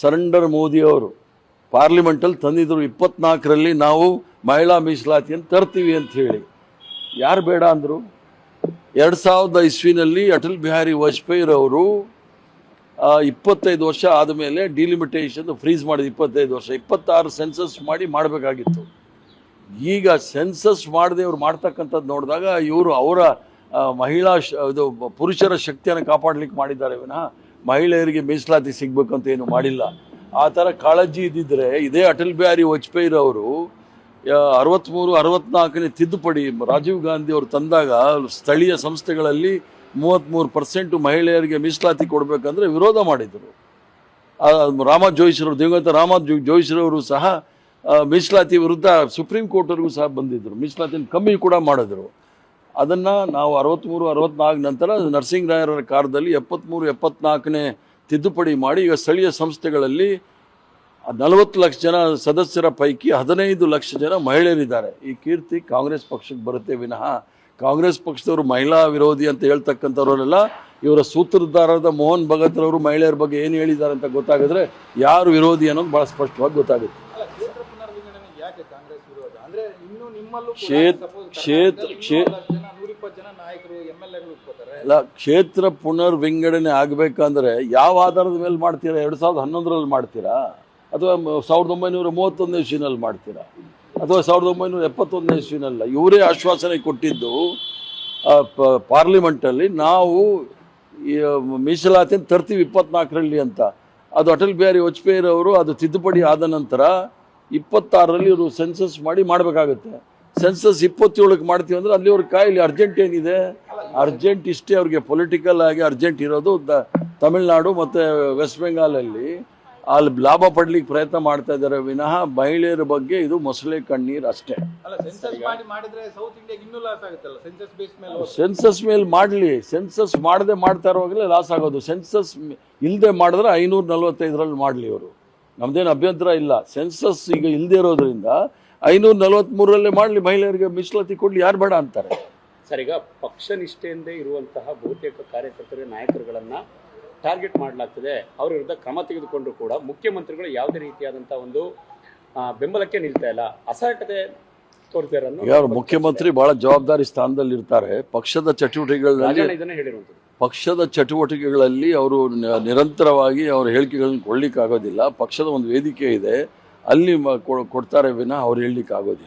Surrender Modi ಅವರು ಪಾರ್ಲಿಮೆಂಟಲ್ಲಿ ತಂದಿದ್ರು 24ರಲ್ಲಿ ನಾವು ಮಹಿಳಾ ಮೀಸಲಾತಿಯನ್ನು ತರ್ತೀವಿ ಅಂತ ಹೇಳಿ. ಯಾರು ಬೇಡ ಅಂದರು? 2000 ಇಸ್ವಿನಲ್ಲಿ ಅಟಲ್ ಬಿಹಾರಿ ವಾಜಪೇಯಿರವರು 25 ವರ್ಷ ಆದಮೇಲೆ ಡಿಲಿಮಿಟೇಷನ್ ಫ್ರೀಸ್ ಮಾಡಿದ 25 ವರ್ಷ, 26 ಸೆನ್ಸಸ್ ಮಾಡಬೇಕಾಗಿತ್ತು. ಈಗ ಸೆನ್ಸಸ್ ಮಾಡದೆ ಇವ್ರು ಮಾಡ್ತಕ್ಕಂಥದ್ದು ನೋಡಿದಾಗ ಇವರು ಅವರ ಇದು ಪುರುಷರ ಶಕ್ತಿಯನ್ನು ಕಾಪಾಡಲಿಕ್ಕೆ ಮಾಡಿದ್ದಾರೆ ವಿನಃ ಮಹಿಳೆಯರಿಗೆ ಮೀಸಲಾತಿ ಸಿಗ್ಬೇಕಂತ ಏನು ಮಾಡಿಲ್ಲ. ಆ ಥರ ಕಾಳಜಿ ಇದ್ದಿದ್ರೆ ಇದೇ ಅಟಲ್ ಬಿಹಾರಿ ವಾಜಪೇಯಿರವರು 63-64ನೇ ತಿದ್ದುಪಡಿ ರಾಜೀವ್ ಗಾಂಧಿ ಅವರು ತಂದಾಗ ಸ್ಥಳೀಯ ಸಂಸ್ಥೆಗಳಲ್ಲಿ 33% ಮಹಿಳೆಯರಿಗೆ ಮೀಸಲಾತಿ ಕೊಡಬೇಕಂದ್ರೆ ವಿರೋಧ ಮಾಡಿದರು. ದಿವಂಗತ ರಾಮ ಜೋಯಿಸ್ರವರು ಸಹ ಮೀಸಲಾತಿ ವಿರುದ್ಧ ಸುಪ್ರೀಂ ಕೋರ್ಟ್ವರೆಗೂ ಸಹ ಬಂದಿದ್ದರು, ಮೀಸಲಾತಿಯನ್ನು ಕಮ್ಮಿ ಕೂಡ ಮಾಡಿದ್ರು. ಅದನ್ನು ನಾವು 63-64 ನಂತರ ನರಸಿಂಹರಾಯರ ಕಾಲದಲ್ಲಿ 73-74ನೇ ತಿದ್ದುಪಡಿ ಮಾಡಿ ಈಗ ಸ್ಥಳೀಯ ಸಂಸ್ಥೆಗಳಲ್ಲಿ 40 ಲಕ್ಷ ಜನ ಸದಸ್ಯರ ಪೈಕಿ 15 ಲಕ್ಷ ಜನ ಮಹಿಳೆಯರಿದ್ದಾರೆ. ಈ ಕೀರ್ತಿ ಕಾಂಗ್ರೆಸ್ ಪಕ್ಷಕ್ಕೆ ಬರುತ್ತೆ ವಿನಃ ಕಾಂಗ್ರೆಸ್ ಪಕ್ಷದವರು ಮಹಿಳಾ ವಿರೋಧಿ ಅಂತ ಹೇಳ್ತಕ್ಕಂಥವ್ರನ್ನೆಲ್ಲ ಇವರ ಸೂತ್ರಧಾರದ ಮೋಹನ್ ಭಗತ್ರವರು ಮಹಿಳೆಯರ ಬಗ್ಗೆ ಏನು ಹೇಳಿದ್ದಾರೆ ಅಂತ ಗೊತ್ತಾಗಿದ್ರೆ ಯಾರು ವಿರೋಧಿ ಅನ್ನೋದು ಭಾಳ ಸ್ಪಷ್ಟವಾಗಿ ಗೊತ್ತಾಗುತ್ತೆ. ಕ್ಷೇತ್ರ ಪುನರ್ ವಿಂಗಡಣೆ ಆಗಬೇಕಂದ್ರೆ ಯಾವ ಆಧಾರದ ಮೇಲೆ ಮಾಡ್ತೀರಾ? 2011ರಲ್ಲಿ ಮಾಡ್ತೀರಾ ಅಥವಾ 1931ನೇ ಇಸ್ವಿನಲ್ಲಿ ಮಾಡ್ತೀರಾ ಅಥವಾ 1971ನೇ ಇಸ್ವಿನಲ್ಲ? ಇವರೇ ಆಶ್ವಾಸನೆ ಕೊಟ್ಟಿದ್ದು ಪಾರ್ಲಿಮೆಂಟಲ್ಲಿ ನಾವು ಮೀಸಲಾತಿಯನ್ನು ತರ್ತೀವಿ 24ರಲ್ಲಿ ಅಂತ. ಅದು ಅಟಲ್ ಬಿಹಾರಿ ವಾಜಪೇಯಿರವರು ಅದು ತಿದ್ದುಪಡಿ ಆದ ನಂತರ 26ರಲ್ಲಿ ಇವರು ಸೆನ್ಸಸ್ ಮಾಡಬೇಕಾಗುತ್ತೆ. ಸೆನ್ಸಸ್ 27ಕ್ಕೆ ಮಾಡ್ತೀವಿ ಅಂದರೆ ಅಲ್ಲಿ ಅವ್ರ ಕಾಯಿಲೆ ಅರ್ಜೆಂಟ್ ಏನಿದೆ? ಅರ್ಜೆಂಟ್ ಇಷ್ಟೇ ಅವ್ರಿಗೆ, ಪೊಲಿಟಿಕಲ್ ಆಗಿ ಅರ್ಜೆಂಟ್ ಇರೋದು ತಮಿಳುನಾಡು ಮತ್ತು ವೆಸ್ಟ್ ಬೆಂಗಾಲಲ್ಲಿ ಅಲ್ಲಿ ಲಾಭ ಪಡ್ಲಿಕ್ಕೆ ಪ್ರಯತ್ನ ಮಾಡ್ತಾ ಇದ್ದಾರೆ ವಿನಃ ಮಹಿಳೆಯರ ಬಗ್ಗೆ ಇದು ಮೊಸಳೆ ಕಣ್ಣೀರು ಅಷ್ಟೇ. ಸೆನ್ಸಸ್ ಮೇಲೆ ಮಾಡಲಿ, ಸೆನ್ಸಸ್ ಮಾಡದೆ ಮಾಡ್ತಾ ಇರುವಾಗಲೇ ಲಾಸ್ ಆಗೋದು. ಸೆನ್ಸಸ್ ಇಲ್ಲದೆ ಮಾಡಿದ್ರೆ 545ರಲ್ಲಿ ಮಾಡಲಿ ಅವರು, ನಮ್ದೇನು ಅಭ್ಯಂತರ ಇಲ್ಲ. ಸೆನ್ಸಸ್ ಈಗ ಇಲ್ಲದೆ ಇರೋದ್ರಿಂದ 543ರಲ್ಲೇ ಮಾಡಲಿ, ಮಹಿಳೆಯರಿಗೆ ಮೀಸಲಾತಿ ಕೊಡಲಿ, ಯಾರು ಬೇಡ ಅಂತಾರೆ? ಸರ್, ಈಗ ಪಕ್ಷ ನಿಷ್ಠೆಯಿಂದ ಇರುವಂತಹ ಬಹುತೇಕ ಕಾರ್ಯಕರ್ತರ ನಾಯಕರುಗಳನ್ನು ಟಾರ್ಗೆಟ್ ಮಾಡಲಾಗ್ತದೆ. ಅವ್ರ ವಿರುದ್ಧ ಕ್ರಮ ತೆಗೆದುಕೊಂಡ್ರು ಕೂಡ ಮುಖ್ಯಮಂತ್ರಿಗಳು ಯಾವುದೇ ರೀತಿಯಾದಂತಹ ಒಂದು ಬೆಂಬಲಕ್ಕೆ ನಿಲ್ತಾ ಇಲ್ಲ, ಅಸಹಟತೆ ತೋರ್ತಾರೆ. ಯಾರು ಮುಖ್ಯಮಂತ್ರಿ ಬಹಳ ಜವಾಬ್ದಾರಿ ಸ್ಥಾನದಲ್ಲಿ ಇರ್ತಾರೆ. ಪಕ್ಷದ ಚಟುವಟಿಕೆಗಳಲ್ಲಿ ಅವರು ನಿರಂತರವಾಗಿ ಅವರ ಹೇಳಿಕೆಗಳನ್ನು ಕೊಡ್ಲಿಕ್ಕೆ ಆಗೋದಿಲ್ಲ. ಪಕ್ಷದ ಒಂದು ವೇದಿಕೆ ಇದೆ, ಅಲ್ಲಿ ಕೊಡ್ತಾರೆ ವಿನಃ ಅವ್ರು ಹೇಳಲಿಕ್ಕೆ ಆಗೋದಿಲ್ಲ.